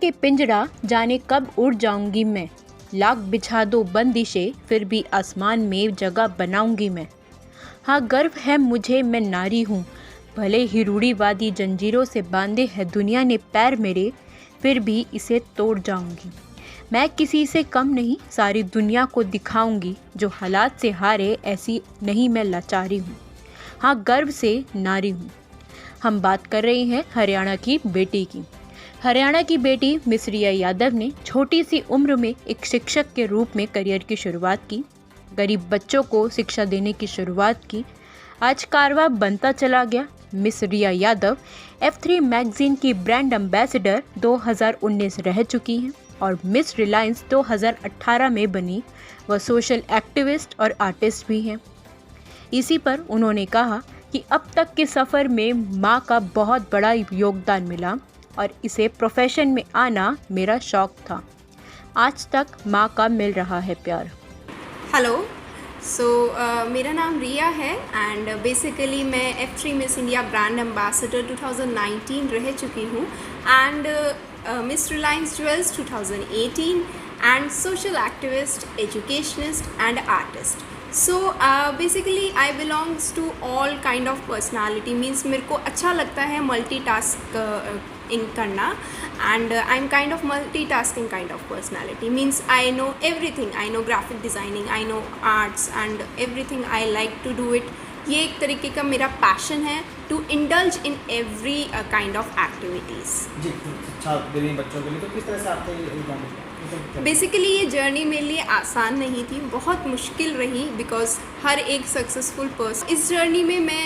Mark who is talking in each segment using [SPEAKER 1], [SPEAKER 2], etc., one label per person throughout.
[SPEAKER 1] के पिंजरा जाने कब उड़ जाऊंगी मैं, लाख बिछा दो बंदिशें फिर भी आसमान में जगह बनाऊंगी मैं। हाँ गर्व है मुझे मैं नारी हूँ, भले ही रूढ़िवादी जंजीरों से बांधे है दुनिया ने पैर मेरे, फिर भी इसे तोड़ जाऊंगी। मैं किसी से कम नहीं सारी दुनिया को दिखाऊंगी, जो हालात से हारे ऐसी नहीं मैं लाचारी हूँ। हाँ गर्व से नारी हूँ। हम बात कर रहे हैं हरियाणा की बेटी की। हरियाणा की बेटी मिस रिया यादव ने छोटी सी उम्र में एक शिक्षक के रूप में करियर की शुरुआत की, गरीब बच्चों को शिक्षा देने की शुरुआत की। आज कारवां बनता चला गया। मिस रिया यादव F3 मैगजीन की ब्रांड एम्बेसडर 2019 रह चुकी हैं और मिस रिलायंस 2018 में बनी। वह सोशल एक्टिविस्ट और आर्टिस्ट भी हैं। इसी पर उन्होंने कहा कि अब तक के सफ़र में माँ का बहुत बड़ा योगदान मिला और इसे प्रोफेशन में आना मेरा शौक था। आज तक माँ का मिल रहा है प्यार।
[SPEAKER 2] हेलो, मेरा नाम रिया है एंड बेसिकली मैं F3 miss India brand ambassador 2019 रह चुकी हूँ and Miss Reliance Jewels 2018 and social activist, educationist and artist. Basically I belongs to all kind of personality, means मेरे को अच्छा लगता है मल्टीटास्क करना and I'm kind of multitasking kind of personality, means I know everything, I know graphic designing, I know arts and everything, I like to do it। ये एक तरीके का मेरा पैशन है to indulge in every kind of activities।
[SPEAKER 3] जी, अच्छा बच्चों के लिए तो किस तरह से आपने ये
[SPEAKER 2] बेसिकली ये जर्नी मेरे लिए आसान नहीं थी, बहुत मुश्किल रही बिकॉज हर एक सक्सेसफुल पर्सन इस जर्नी में मैं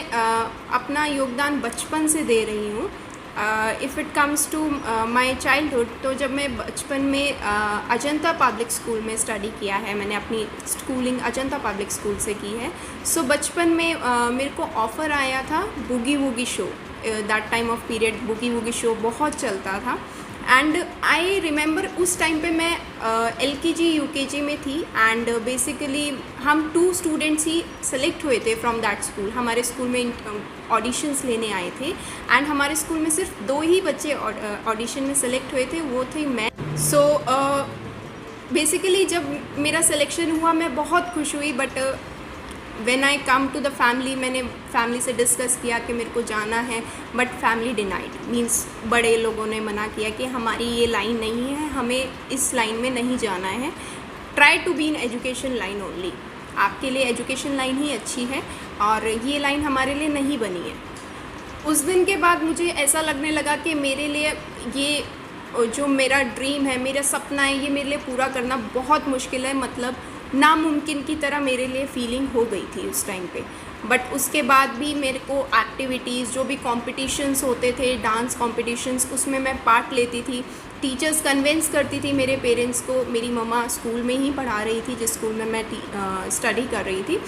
[SPEAKER 2] अपना योगदान बचपन से दे रही हूँ। If it comes to my childhood, तो जब मैं बचपन में अजंता पब्लिक स्कूल में स्टडी किया है, मैंने अपनी स्कूलिंग अजंता पब्लिक स्कूल से की है। बचपन में मेरे को ऑफ़र आया था boogie woogie show. That time of period boogie woogie show बहुत चलता था एंड आई रिमेंबर उस टाइम पे मैं LKG UKG में थी एंड बेसिकली हम 2 स्टूडेंट्स ही सेलेक्ट हुए थे फ्रॉम दैट स्कूल। हमारे स्कूल में ऑडिशंस लेने आए थे एंड हमारे स्कूल में सिर्फ 2 ही बच्चे ऑडिशन में सेलेक्ट हुए थे, वो थे मैं। बेसिकली जब मेरा सिलेक्शन हुआ मैं बहुत खुश हुई, but when I come to the family, मैंने फैमिली से डिस्कस किया कि मेरे को जाना है, बट फैमिली डिनाइड, मीन्स बड़े लोगों ने मना किया कि हमारी ये लाइन नहीं है, हमें इस लाइन में नहीं जाना है। Try to be in education line only, आपके लिए एजुकेशन लाइन ही अच्छी है और ये लाइन हमारे लिए नहीं बनी है। उस दिन के बाद मुझे ऐसा लगने लगा कि मेरे लिए ये जो मेरा ड्रीम है, मेरा सपना है, ये मेरे लिए पूरा करना बहुत मुश्किल है, मतलब नामुमकिन की तरह मेरे लिए फीलिंग हो गई थी उस टाइम पे। बट उसके बाद भी मेरे को एक्टिविटीज़, जो भी कॉम्पिटिशन्स होते थे, डांस कॉम्पिटिशन्स, उसमें मैं पार्ट लेती थी। टीचर्स कन्विंस करती थी मेरे पेरेंट्स को। मेरी मम्मा स्कूल में ही पढ़ा रही थी जिस स्कूल में मैं स्टडी कर रही थी।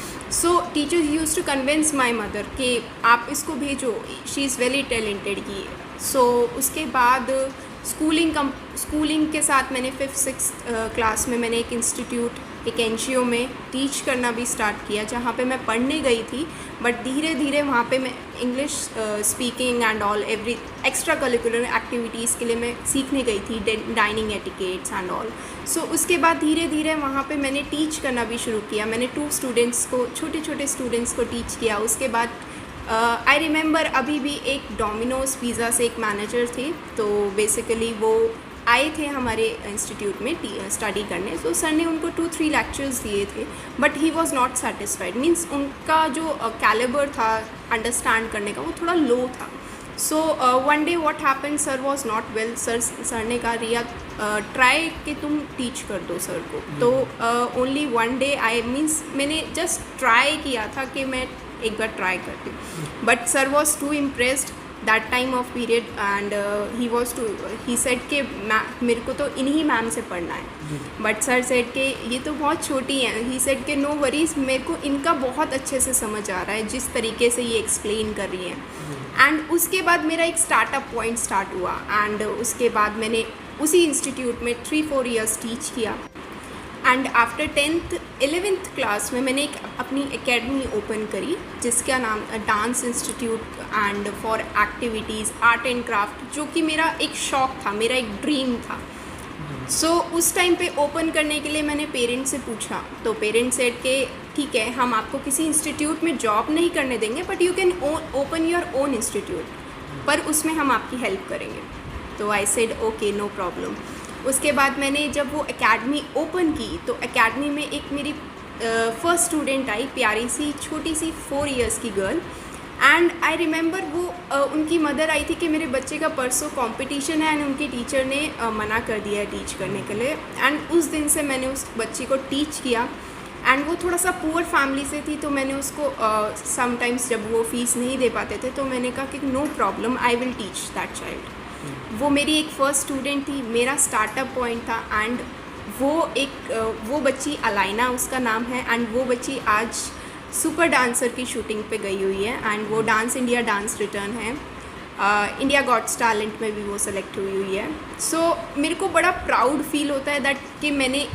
[SPEAKER 2] Teachers used to convince my mother कि आप इसको भेजो, शी इज़ वेरी टैलेंटेड की। उसके बाद स्कूलिंग के साथ मैंने 5th-6th क्लास में मैंने एक इंस्टीट्यूट, एक NGO में टीच करना भी स्टार्ट किया, जहाँ पे मैं पढ़ने गई थी, बट धीरे धीरे वहाँ पे मैं English speaking and all every extra curricular activities के लिए मैं सीखने गई थी, डाइनिंग एटिकेट्स एंड ऑल। उसके बाद धीरे धीरे वहाँ पे मैंने टीच करना भी शुरू किया। मैंने 2 स्टूडेंट्स को, छोटे छोटे स्टूडेंट्स को टीच किया। उसके बाद आई रिमेंबर अभी भी एक डोमिनोज़ पिज़्ज़ा से एक मैनेजर थे, तो बेसिकली वो आए थे हमारे इंस्टीट्यूट में स्टडी करने। सर ने उनको 2-3 लेक्चर्स दिए थे, but he was not satisfied, means उनका जो कैलिबर था अंडरस्टैंड करने का वो थोड़ा लो था। One day what happen, sir was not well. Sir ने कहा रिया ट्राई कि तुम टीच कर दो सर को। तो ओनली वन डे मैंने जस्ट ट्राई किया था कि मैं एक बार ट्राई करती हूँ, but sir was too impressed that time of period and he said कि मेरे को तो इन्हीं मैम से पढ़ना है, बट सर सेड कि ये तो बहुत छोटी हैं। ही सेड कि नो वरीज, मेरे को इनका बहुत अच्छे से समझ आ रहा है जिस तरीके से ये एक्सप्लेन कर रही हैं। एंड उसके बाद मेरा एक स्टार्टअप पॉइंट स्टार्ट हुआ एंड उसके बाद मैंने उसी इंस्टीट्यूट में 3-4 ईयर्स टीच किया। And after 10th 11th class में मैंने एक अपनी एकेडमी ओपन करी जिसका नाम dance institute and for activities art and craft, जो कि मेरा एक शौक़ था, मेरा एक ड्रीम था। सो उस टाइम पे ओपन करने के लिए मैंने पेरेंट्स से पूछा, तो पेरेंट्स सेड के ठीक है, हम आपको किसी इंस्टीट्यूट में जॉब नहीं करने देंगे, but you can open your own institute, पर उसमें हम आपकी हेल्प करेंगे। तो I said okay, no problem. उसके बाद मैंने जब वो एकेडमी ओपन की तो एकेडमी में एक मेरी फर्स्ट स्टूडेंट आई, प्यारी सी छोटी सी 4 इयर्स की गर्ल। एंड आई रिमेंबर वो उनकी मदर आई थी कि मेरे बच्चे का परसों कंपटीशन है एंड उनके टीचर ने मना कर दिया है टीच करने के लिए। एंड उस दिन से मैंने उस बच्ची को टीच किया। एंड वो थोड़ा सा पुअर फैमिली से थी, तो मैंने उसको समटाइम्स जब वो फ़ीस नहीं दे पाते थे तो मैंने कहा कि no problem, I will teach that child. वो मेरी एक फ़र्स्ट स्टूडेंट थी, मेरा स्टार्टअप पॉइंट था। एंड वो बच्ची अलाइना उसका नाम है, एंड वो बच्ची आज सुपर डांसर की शूटिंग पे गई हुई है एंड वो डांस इंडिया डांस रिटर्न है, इंडिया गॉट्स टैलेंट में भी वो सेलेक्ट हुई हुई है। सो मेरे को बड़ा प्राउड फील होता है दैट कि मैंने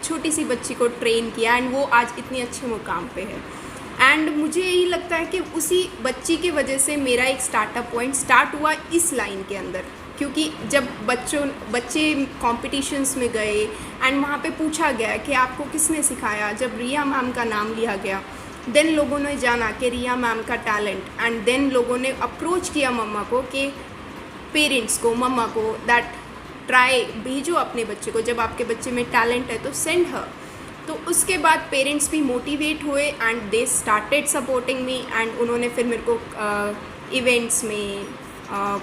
[SPEAKER 2] छोटी सी बच्ची को ट्रेन किया एंड वो आज इतनी अच्छे मुकाम पे है। एंड मुझे यही लगता है कि उसी बच्ची की वजह से मेरा एक स्टार्टअप पॉइंट स्टार्ट हुआ इस लाइन के अंदर, क्योंकि जब बच्चे कॉम्पिटिशन्स में गए एंड वहाँ पे पूछा गया कि आपको किसने सिखाया, जब रिया मैम का नाम लिया गया, देन लोगों ने जाना कि रिया मैम का टैलेंट, एंड देन लोगों ने अप्रोच किया मम्मा को, कि पेरेंट्स को, मम्मा को, दैट ट्राई, भेजो अपने बच्चे को, जब आपके बच्चे में टैलेंट है तो सेंड हर। तो उसके बाद पेरेंट्स भी मोटिवेट हुए and they started supporting me. And उन्होंने फिर मेरे को इवेंट्स में,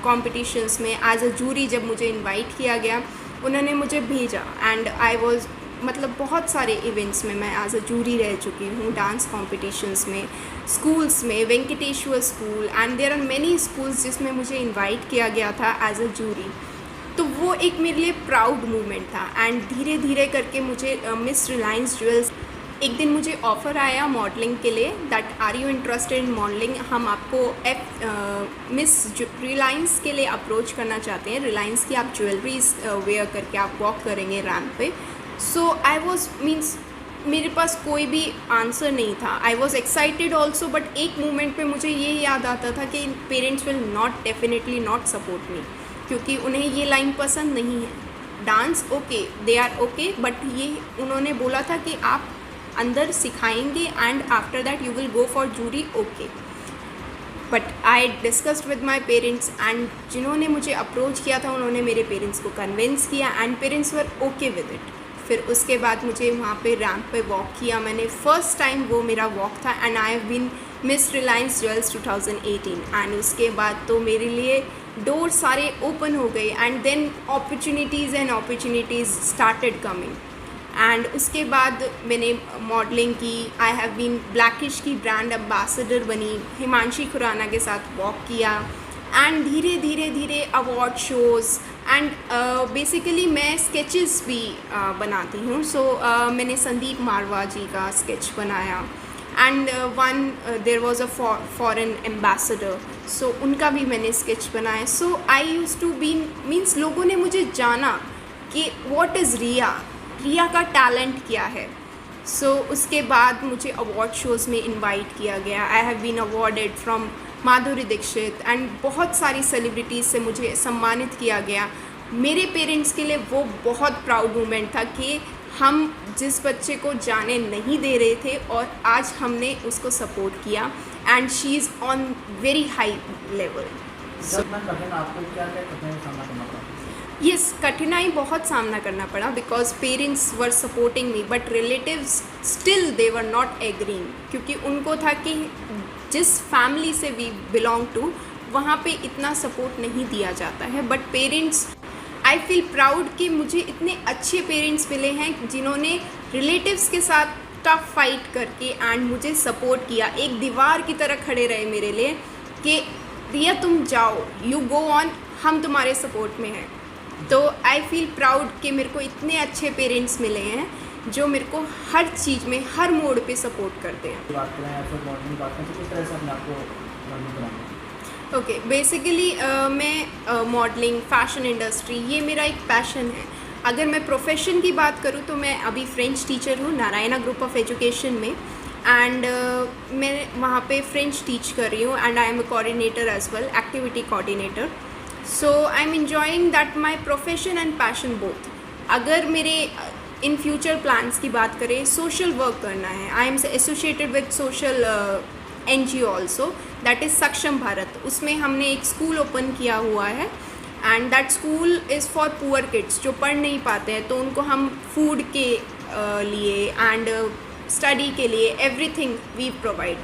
[SPEAKER 2] कॉम्पिटिशन्स में एज अ जूरी जब मुझे इनवाइट किया गया, उन्होंने मुझे भेजा। एंड आई वाज, मतलब बहुत सारे इवेंट्स में मैं एज अ जूरी रह चुकी हूँ, डांस कॉम्पिटिशन्स में, स्कूल्स में, Venkateshwar school, and there are many schools जिसमें मुझे इनवाइट किया गया था एज अ जूरी। तो वो एक मेरे लिए प्राउड मोमेंट था। एंड धीरे धीरे करके मुझे मिस रिलायंस ज्वेल्स, एक दिन मुझे ऑफ़र आया मॉडलिंग के लिए, that are you interested in modelling, हम आपको मिस रिलायंस के लिए अप्रोच करना चाहते हैं, रिलायंस की आप ज्वेलरीज वेयर करके आप वॉक करेंगे रैम्प पे। सो आई वॉज मीन्स मेरे पास कोई भी आंसर नहीं था, I was excited also, but एक मोमेंट पे मुझे ये याद आता था कि parents will not, definitely not support me, क्योंकि उन्हें ये लाइन पसंद नहीं है। Dance okay, they are okay, but ये उन्होंने बोला था कि आप अंदर सिखाएंगे and after that you will go for jury, okay. But I discussed with my parents and जिन्होंने मुझे अप्रोच किया था उन्होंने मेरे पेरेंट्स को कन्विंस किया and parents were okay with it. फिर उसके बाद मुझे वहाँ पे रैम्प पे वॉक किया मैंने, फ़र्स्ट टाइम वो मेरा वॉक था। And I have been Miss Reliance Jewels 2018। And उसके बाद तो मेरे लिए डोर सारे ओपन हो गए and then opportunities started coming. And उसके बाद मैंने मॉडलिंग की, आई हैव बीन ब्लैकिश की ब्रांड एम्बेसडर बनी, हिमांशी खुराना के साथ वॉक किया एंड धीरे धीरे धीरे अवार्ड शोज़ एंड बेसिकली मैं स्केचेस भी बनाती हूँ। सो मैंने संदीप मारवा जी का स्केच बनाया and there was a foreign ambassador, so उनका भी मैंने स्केच बनाया। So I used to be means लोगों ने मुझे जाना कि व्हाट इज़ रिया का टैलेंट क्या है। सो उसके बाद मुझे अवार्ड शोज़ में इनवाइट किया गया। I have been awarded from Madhuri Dixit and बहुत सारी सेलिब्रिटीज़ से मुझे सम्मानित किया गया। मेरे पेरेंट्स के लिए वो बहुत प्राउड मोमेंट था कि हम जिस बच्चे को जाने नहीं दे रहे थे और आज हमने उसको सपोर्ट किया and she is on very high level.
[SPEAKER 3] आपको क्या क्या कठिनाई सामना करना पड़ा?
[SPEAKER 2] यस, कठिनाई बहुत सामना करना पड़ा because parents were supporting me but relatives still they were not agreeing, क्योंकि उनको था कि जिस फैमिली से वी बिलोंग टू वहाँ पे इतना सपोर्ट नहीं दिया जाता है। But parents, I feel proud कि मुझे इतने अच्छे पेरेंट्स मिले हैं जिन्होंने रिलेटिव्स के साथ टफ फाइट करके एंड मुझे सपोर्ट किया, एक दीवार की तरह खड़े रहे मेरे लिए कि रिया तुम जाओ, यू गो ऑन, हम तुम्हारे सपोर्ट में हैं। तो आई फील प्राउड कि मेरे को इतने अच्छे पेरेंट्स मिले हैं जो मेरे को हर चीज़ में, हर मोड पे सपोर्ट करते हैं।
[SPEAKER 3] बात करें या फिर मॉडलिंग बात करें तो किस तरह से अपने आपको मॉडलिंग बनाना?
[SPEAKER 2] ओके, बेसिकली मैं मॉडलिंग, फैशन इंडस्ट्री, ये मेरा एक पैशन है। अगर मैं प्रोफेशन की बात करूँ तो मैं अभी फ्रेंच टीचर हूँ नारायणा ग्रुप ऑफ एजुकेशन में, एंड मैं वहाँ पे फ्रेंच टीच कर रही हूँ, and I am a coordinator as well, activity coordinator. So I am enjoying that my profession and passion both. अगर मेरे इन फ्यूचर प्लान्स की बात करें, सोशल वर्क करना है. I am associated with social NGO also, that is सक्षम भारत. उसमें हमने एक स्कूल ओपन किया हुआ है, and that school is for poor kids जो पढ़ नहीं पाते हैं. तो उनको हम फूड के लिए एंड स्टडी के लिए एवरीथिंग वी प्रोवाइड.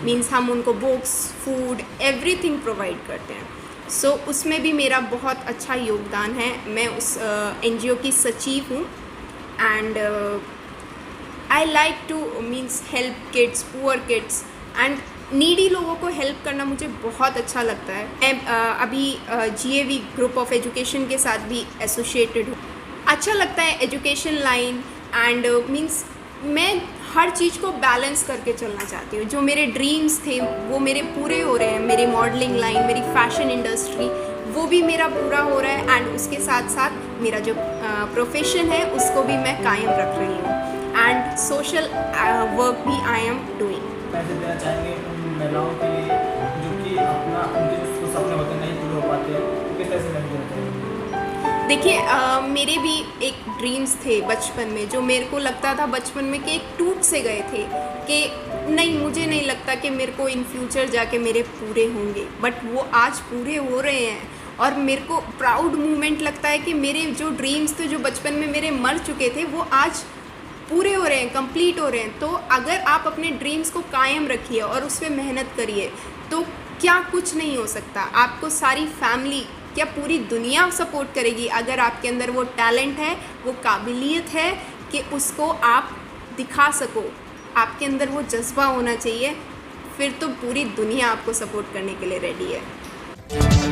[SPEAKER 2] मीन्स हम उनको बुक्स, फूड, एवरीथिंग प्रोवाइड करते हैं. सो उसमें भी मेरा बहुत अच्छा योगदान है. मैं उस NGO की सचिव हूँ, and I like two means help kids, poor kids and needy लोगों को हेल्प करना मुझे बहुत अच्छा लगता है. मैं अभी GAV ग्रुप ऑफ एजुकेशन के साथ भी एसोसिएटेड हूँ. अच्छा लगता है एजुकेशन लाइन, एंड मीन्स मैं हर चीज़ को बैलेंस करके चलना चाहती हूँ. जो मेरे ड्रीम्स थे वो मेरे पूरे हो रहे हैं. मेरी मॉडलिंग लाइन, मेरी फैशन इंडस्ट्री, वो भी मेरा पूरा हो रहा है, एंड उसके साथ साथ मेरा जो प्रोफेशन है उसको भी मैं कायम रख रही हूँ, एंड सोशल वर्क भी आई एम डूइंग.
[SPEAKER 3] मैसेज देना चाहेंगे उन महिलाओं के लिए जो कि अपना उनके जो सपने होते हैं नहीं पूरे हो पाते, तो किस तरह से मैसेज देना चाहेंगे?
[SPEAKER 2] देखिए, मेरे भी एक ड्रीम्स थे बचपन में, जो मेरे को लगता था बचपन में कि एक टूट से गए थे, कि नहीं, मुझे नहीं लगता कि मेरे को इन फ्यूचर जाके मेरे पूरे होंगे, बट वो आज पूरे हो रहे हैं. और मेरे को प्राउड मोमेंट लगता है कि मेरे जो ड्रीम्स थे जो बचपन में मेरे मर चुके थे वो आज पूरे हो रहे हैं, कंप्लीट हो रहे हैं. तो अगर आप अपने ड्रीम्स को कायम रखिए और उस पर मेहनत करिए तो क्या कुछ नहीं हो सकता. आपको सारी फैमिली, क्या पूरी दुनिया सपोर्ट करेगी अगर आपके अंदर वो टैलेंट है, वो काबिलियत है कि उसको आप दिखा सको. आपके अंदर वो जज्बा होना चाहिए, फिर तो पूरी दुनिया आपको सपोर्ट करने के लिए रेडी है.